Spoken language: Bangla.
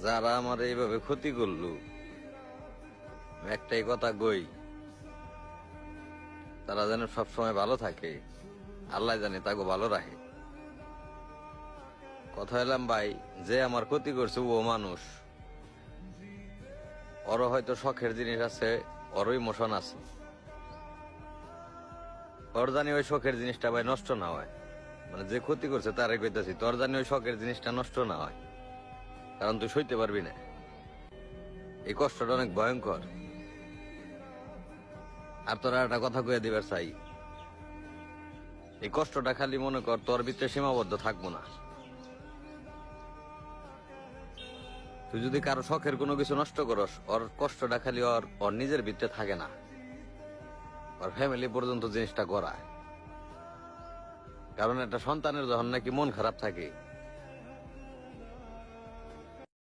যারা আমার এইভাবে ক্ষতি করলো, একটাই কথা কই, তারা যেন সবসময় ভালো থাকে, আল্লাহ জানে তাকে ভালো রাখে। কথা এলাম ভাই, যে আমার ক্ষতি করছে ও মানুষ, ওরও হয়তো শখের জিনিস আছে, ওরও ইমোশন আছে, ওর জানি ওই শখের জিনিসটা ভাই নষ্ট না হয়। মানে যে ক্ষতি করছে তারে কইতাছি, তোর জানি ওই শখের জিনিসটা নষ্ট না হয়, কারণ তুই সইতে পারবি না। এই কষ্টটা অনেক ভয়ঙ্কর। আর তোরা একটা কথা কয়ে দিবার চাই, এই কষ্টটা খালি মনে কর তোর ভিতরে সীমাবদ্ধ থাকবো না। তুই যদি কারো শখের কোনো কিছু নষ্ট করস, ওর কষ্টটা খালি ওর ওর নিজের ভিতরে থাকে না, ওর ফ্যামিলি পর্যন্ত জিনিসটা করায়। কারণ একটা সন্তানের যখন নাকি মন খারাপ থাকে,